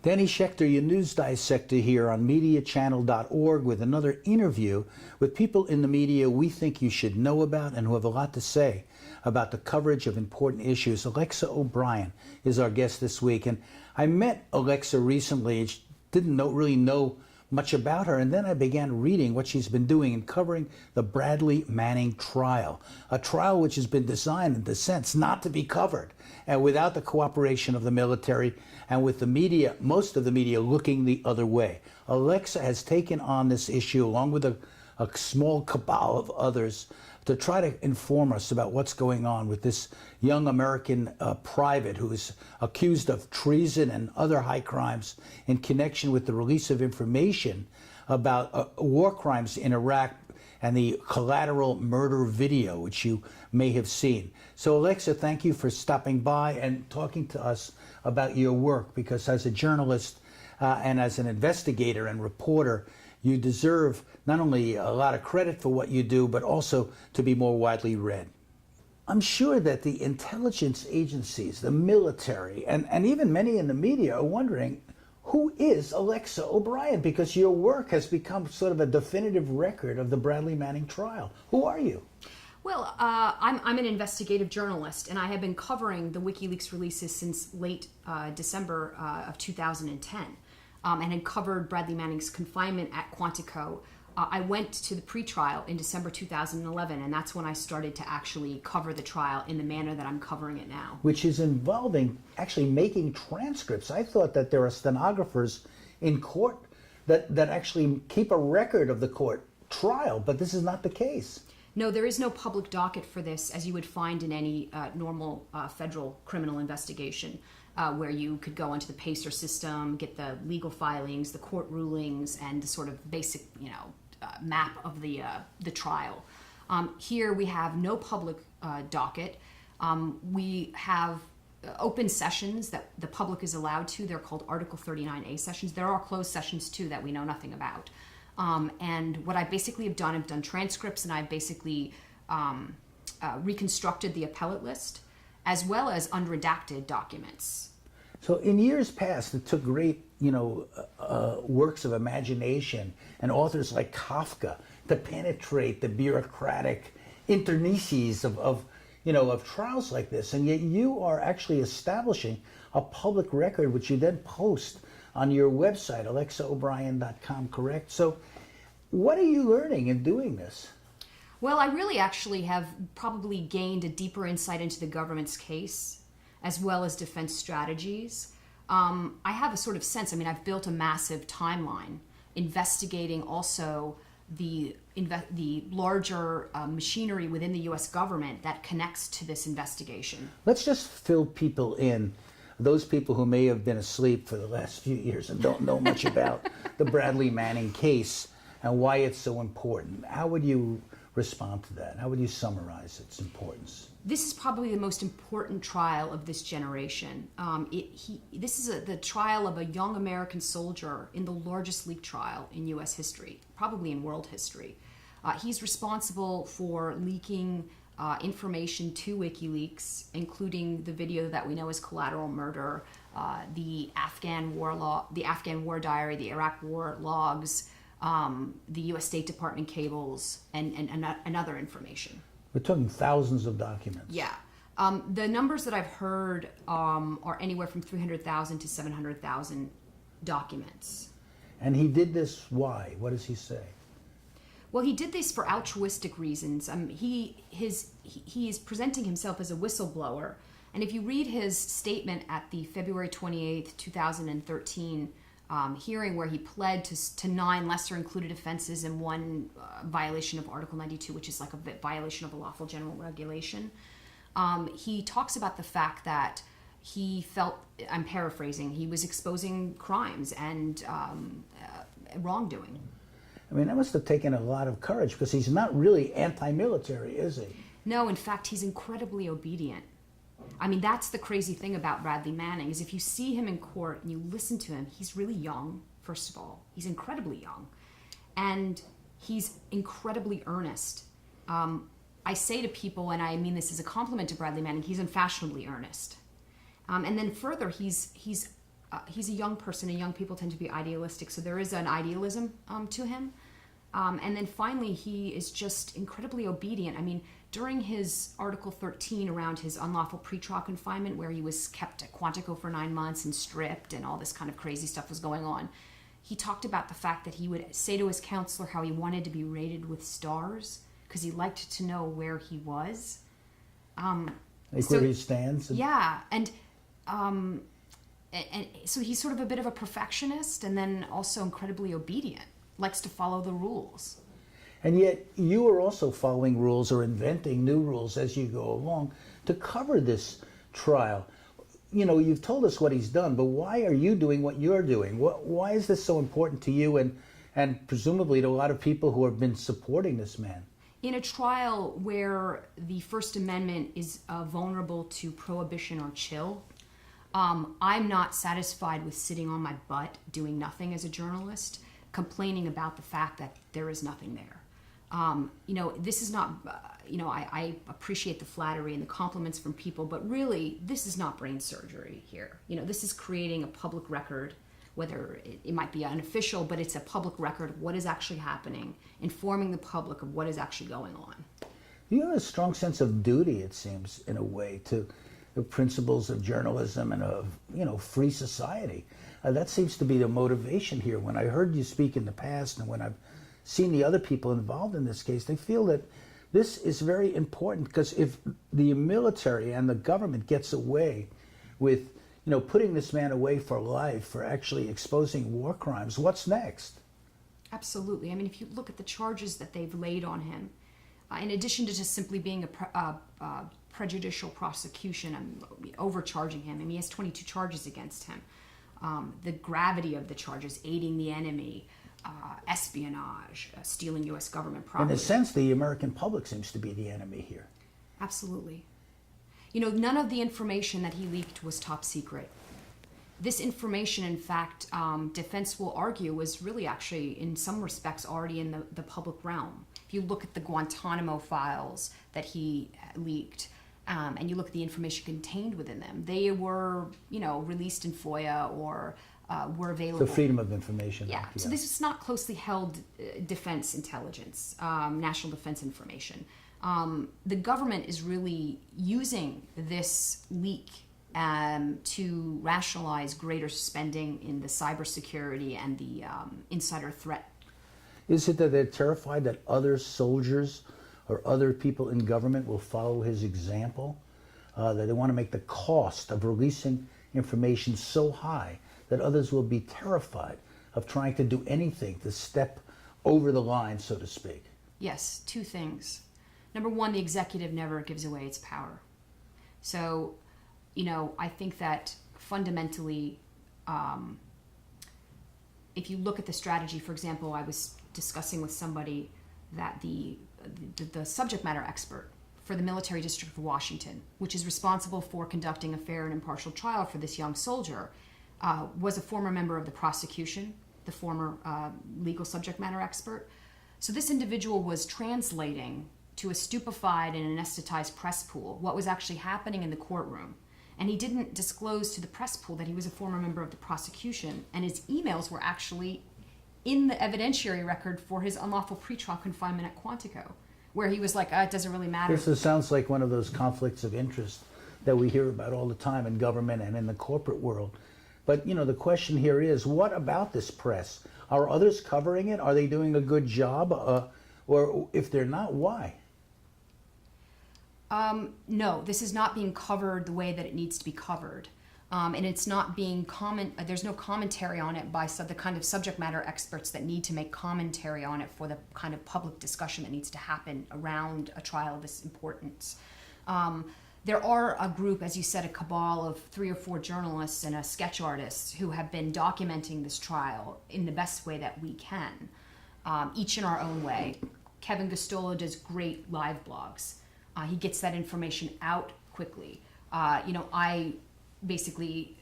Danny Schechter, your news dissector here on MediaChannel.org with another interview with people in the media we think you should know about and who have a lot to say about the coverage of important issues. Alexa O'Brien is our guest this week, and I met Alexa recently and didn't really know much about her, and then I began reading what she's been doing in covering the Bradley Manning trial, a trial which has been designed in the sense not to be covered, and without the cooperation of the military and with the media, most of the media looking the other way. Alexa has taken on this issue along with a small cabal of others to try to inform us about what's going on with this young American private who is accused of treason and other high crimes in connection with the release of information about war crimes in Iraq and the collateral murder video, which you may have seen. So Alexa, thank you for stopping by and talking to us about your work, because as a journalist and as an investigator and reporter, you deserve not only a lot of credit for what you do, but also to be more widely read. I'm sure that the intelligence agencies, the military, and even many in the media are wondering, who is Alexa O'Brien? Because your work has become sort of a definitive record of the Bradley Manning trial. Who are you? Well, I'm an investigative journalist, and I have been covering the WikiLeaks releases since late December of 2010. And had covered Bradley Manning's confinement at Quantico. I went to the pre-trial in December 2011, and that's when I started to actually cover the trial in the manner that I'm covering it now. Which is involving actually making transcripts. I thought that there are stenographers in court that actually keep a record of the court trial, but this is not the case. No, there is no public docket for this, as you would find in any normal federal criminal investigation. Where you could go into the PACER system, get the legal filings, the court rulings, and the sort of basic, map of the trial. Here we have no public docket. We have open sessions that the public is allowed to. They're called Article 39A sessions. There are closed sessions too that we know nothing about. And what I basically have done, I've done transcripts, and I've basically reconstructed the appellate list, as well as unredacted documents. So in years past, it took great, works of imagination and authors like Kafka to penetrate the bureaucratic interstices of trials like this. And yet you are actually establishing a public record, which you then post on your website, alexaobrien.com, correct? So what are you learning in doing this? Well, I really actually have probably gained a deeper insight into the government's case, as well as defense strategies. I have a sort of sense, I've built a massive timeline investigating also the larger machinery within the U.S. government that connects to this investigation. Let's just fill people in, those people who may have been asleep for the last few years and don't know much about the Bradley Manning case and why it's so important. How would you respond to that? How would you summarize its importance? This is probably the most important trial of this generation. This is the trial of a young American soldier in the largest leak trial in U.S. history, probably in world history. He's responsible for leaking information to WikiLeaks, including the video that we know as collateral murder, the Afghan war diary, the Iraq war logs, the U.S. State Department cables, and other information. We're talking thousands of documents. Yeah. The numbers that I've heard are anywhere from 300,000 to 700,000 documents. And he did this why? What does he say? Well, he did this for altruistic reasons. He is presenting himself as a whistleblower. And if you read his statement at the February 28th, 2013 hearing, where he pled to 9 lesser included offenses and 1 violation of Article 92, which is like a violation of a lawful general regulation, he talks about the fact that he felt, I'm paraphrasing, he was exposing crimes and wrongdoing. That must have taken a lot of courage, because he's not really anti-military, is he? No, in fact, he's incredibly obedient. That's the crazy thing about Bradley Manning, is if you see him in court and you listen to him, he's really young, first of all. He's incredibly young. And he's incredibly earnest. I say to people, and I mean this as a compliment to Bradley Manning, he's unfashionably earnest. And then further, he's he's a young person, and young people tend to be idealistic, so there is an idealism to him. And then finally, he is just incredibly obedient. I mean, during his Article 13 around his unlawful pretrial confinement, where he was kept at Quantico for 9 months and stripped and all this kind of crazy stuff was going on, he talked about the fact that he would say to his counselor how he wanted to be rated with stars because he liked to know where he was. Where he stands? Yeah, and so he's sort of a bit of a perfectionist and then also incredibly obedient, likes to follow the rules. And yet you are also following rules or inventing new rules as you go along to cover this trial. You know, you've told us what he's done, but why are you doing what you're doing? Why is this so important to you and presumably to a lot of people who have been supporting this man? In a trial where the First Amendment is vulnerable to prohibition or chill, I'm not satisfied with sitting on my butt doing nothing as a journalist, complaining about the fact that there is nothing there. You know, this is not, I appreciate the flattery and the compliments from people, but really, this is not brain surgery here. You know, this is creating a public record, whether it might be unofficial, but it's a public record of what is actually happening, informing the public of what is actually going on. You have a strong sense of duty, it seems, in a way, to the principles of journalism and of, free society. That seems to be the motivation here. When I heard you speak in the past and when I've seen the other people involved in this case, they feel that this is very important because if the military and the government gets away with, putting this man away for life for actually exposing war crimes, what's next? Absolutely. I mean, if you look at the charges that they've laid on him, in addition to just simply being a prejudicial prosecution, overcharging him. I mean, he has 22 charges against him. The gravity of the charges, aiding the enemy, espionage, stealing U.S. government property. In a sense, the American public seems to be the enemy here. Absolutely. You know, none of the information that he leaked was top secret. This information, in fact, defense will argue, was really actually, in some respects, already in the public realm. If you look at the Guantanamo files that he leaked, and you look at the information contained within them, they were, released in FOIA or were available. The Freedom of Information Yeah. Act. So this is not closely held defense intelligence, national defense information. The government is really using this leak to rationalize greater spending in the cybersecurity and the insider threat. Is it that they're terrified that other soldiers or other people in government will follow his example? That they want to make the cost of releasing information so high that others will be terrified of trying to do anything to step over the line, so to speak? Yes, two things. Number one, the executive never gives away its power. So, I think that fundamentally, if you look at the strategy, for example, I was discussing with somebody that the subject matter expert for the Military District of Washington, which is responsible for conducting a fair and impartial trial for this young soldier, was a former member of the prosecution, the former legal subject matter expert. So this individual was translating to a stupefied and anesthetized press pool what was actually happening in the courtroom. And he didn't disclose to the press pool that he was a former member of the prosecution, and his emails were actually in the evidentiary record for his unlawful pretrial confinement at Quantico, where he was like, it doesn't really matter. This sounds like one of those conflicts of interest that we hear about all the time in government and in the corporate world. But, the question here is, what about this press? Are others covering it? Are they doing a good job? Or if they're not, why? No, this is not being covered the way that it needs to be covered. And it's not being there's no commentary on it by the kind of subject matter experts that need to make commentary on it for the kind of public discussion that needs to happen around a trial of this importance. There are a group, as you said, a cabal of 3 or 4 journalists and a sketch artist who have been documenting this trial in the best way that we can, each in our own way. Kevin Gostola does great live blogs. He gets that information out quickly. I basically,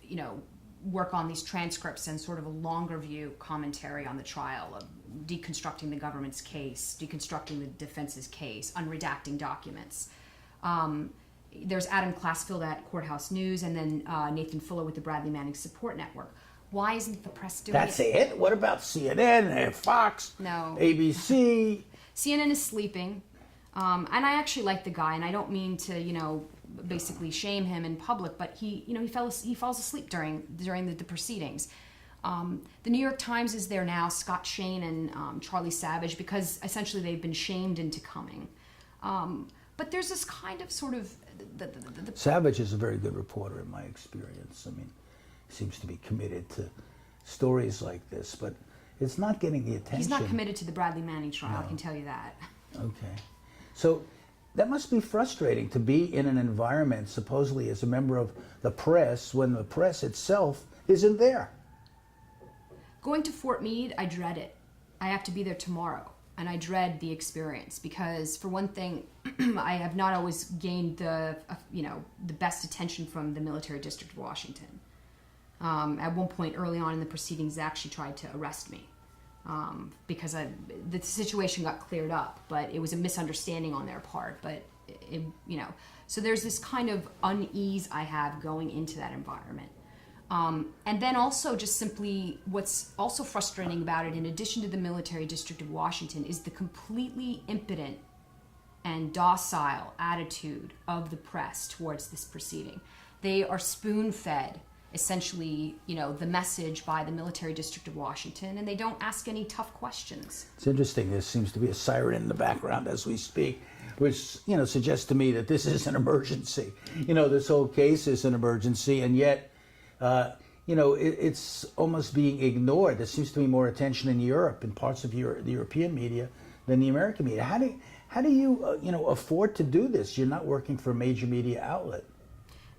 work on these transcripts and sort of a longer view commentary on the trial, of deconstructing the government's case, deconstructing the defense's case, unredacting documents. there's Adam Classfield at Courthouse News, and then Nathan Fuller with the Bradley Manning Support Network. Why isn't the press doing That's it? What about CNN, Fox, No. ABC? CNN is sleeping, and I actually like the guy, and I don't mean to, basically shame him in public, but he falls asleep during the proceedings. The New York Times is there now, Scott Shane and Charlie Savage, because essentially they've been shamed into coming. But there's this kind of sort of... Savage is a very good reporter in my experience. I mean, he seems to be committed to stories like this, but it's not getting the attention. He's not committed to the Bradley Manning trial, I can tell you that. Okay. So that must be frustrating to be in an environment, supposedly as a member of the press, when the press itself isn't there. Going to Fort Meade, I dread it. I have to be there tomorrow, and I dread the experience because, for one thing, I have not always gained the best attention from the Military District of Washington. At one point early on in the proceedings, they actually tried to arrest me because the situation got cleared up, but it was a misunderstanding on their part. But so there's this kind of unease I have going into that environment. And then also just simply what's also frustrating about it, in addition to the Military District of Washington, is the completely impotent and docile attitude of the press towards this proceeding. They are spoon-fed, essentially, the message by the Military District of Washington, and they don't ask any tough questions. It's interesting. There seems to be a siren in the background as we speak, which, suggests to me that this is an emergency. This whole case is an emergency, and yet, it's almost being ignored. There seems to be more attention in Europe, in parts of the European media, than the American media. How do you, afford to do this? You're not working for a major media outlet.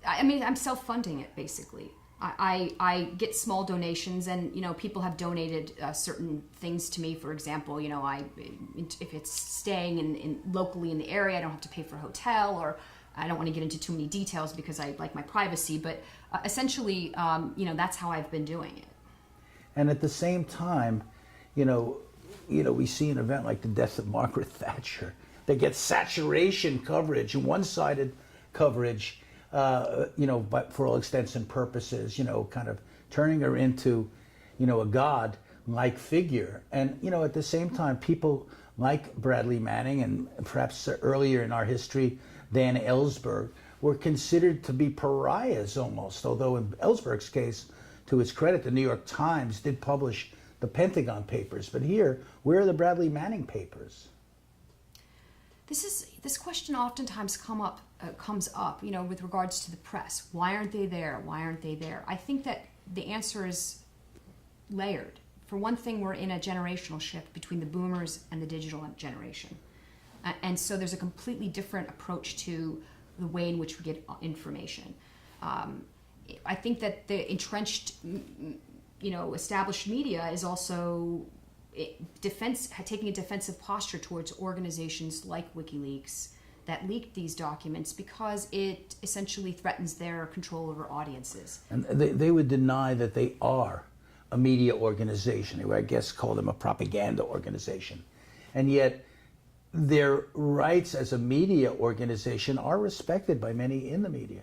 I mean, I'm self-funding it, basically. I get small donations, and people have donated certain things to me. For example, if it's staying in locally in the area, I don't have to pay for a hotel, or I don't want to get into too many details because I like my privacy. But essentially, that's how I've been doing it. And at the same time, we see an event like the death of Margaret Thatcher that gets saturation coverage and one-sided coverage. But for all extents and purposes, kind of turning her into, a god-like figure. And, at the same time, people like Bradley Manning and perhaps earlier in our history, Dan Ellsberg, were considered to be pariahs almost, although in Ellsberg's case, to his credit, the New York Times did publish the Pentagon Papers. But here, where are the Bradley Manning papers? This question oftentimes comes up, with regards to the press. Why aren't they there? Why aren't they there? I think that the answer is layered. For one thing, we're in a generational shift between the boomers and the digital generation. And so there's a completely different approach to the way in which we get information. I think that the entrenched, established media is also taking a defensive posture towards organizations like WikiLeaks that leaked these documents because it essentially threatens their control over audiences. And they would deny that they are a media organization. They would, I guess, call them a propaganda organization. And yet their rights as a media organization are respected by many in the media.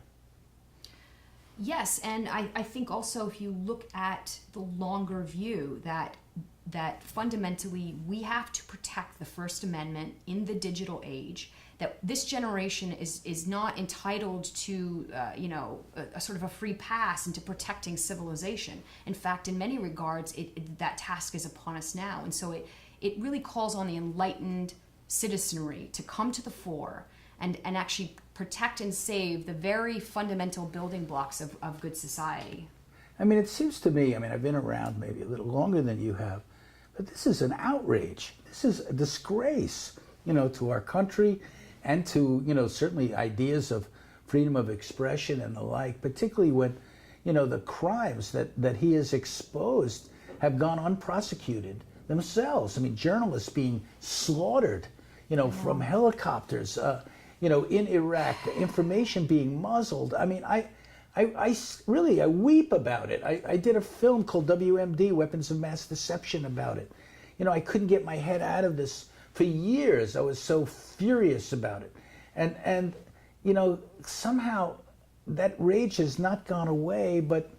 Yes, and I think also if you look at the longer view that fundamentally we have to protect the First Amendment in the digital age, that this generation is not entitled to a sort of a free pass into protecting civilization. In fact, in many regards, that task is upon us now. And so it really calls on the enlightened citizenry to come to the fore and actually protect and save the very fundamental building blocks of good society. I mean, it seems to me, I've been around maybe a little longer than you have, but this is an outrage. This is a disgrace, to our country and to, certainly ideas of freedom of expression and the like, particularly when, the crimes that he has exposed have gone unprosecuted themselves. Journalists being slaughtered, from helicopters, in Iraq, information being muzzled. I weep about it. I did a film called WMD, Weapons of Mass Deception, about it. I couldn't get my head out of this for years. I was so furious about it. And somehow that rage has not gone away, but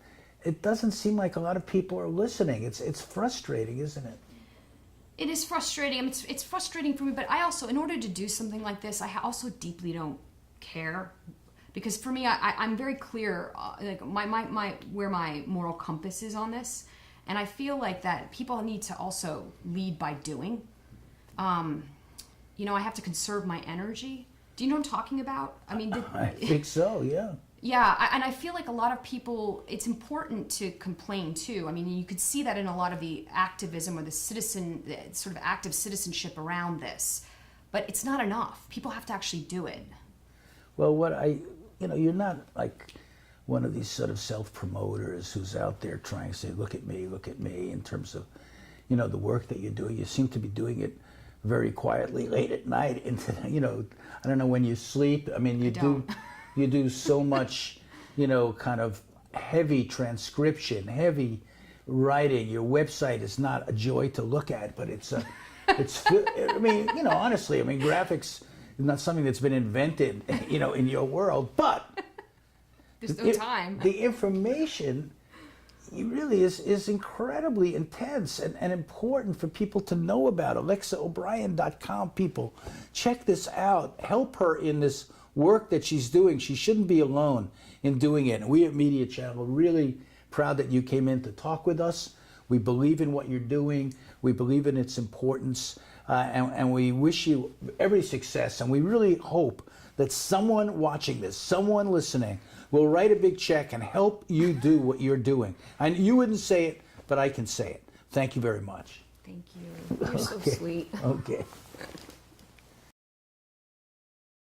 it doesn't seem like a lot of people are listening. It's frustrating, isn't it? It is frustrating. I mean, it's frustrating for me, but I also, in order to do something like this, I also deeply don't care, because for me, I'm very clear, like where my moral compass is on this, and I feel like that people need to also lead by doing. I have to conserve my energy. Do you know what I'm talking about? I mean, I think so. Yeah. Yeah, and I feel like a lot of people, it's important to complain too. I mean, you could see that in a lot of the activism or the sort of active citizenship around this. But it's not enough. People have to actually do it. Well, you're not like one of these sort of self-promoters who's out there trying to say, look at me, in terms of, the work that you're doing. You seem to be doing it very quietly late at night into, I don't know when you sleep. I mean, you do so much, kind of heavy transcription, heavy writing. Your website is not a joy to look at, but I mean, honestly, I mean, graphics is not something that's been invented, in your world, but there's no time. The information really is incredibly intense and important for people to know about. AlexaO'Brien.com, people. Check this out. Help her in this work that she's doing. She shouldn't be alone in doing it. And we at Media Channel are really proud that you came in to talk with us. We believe in what you're doing. We believe in its importance. And we wish you every success. And we really hope that someone watching this, someone listening, will write a big check and help you do what you're doing. And you wouldn't say it, but I can say it. Thank you very much. Thank you. You're so Okay. sweet. Okay.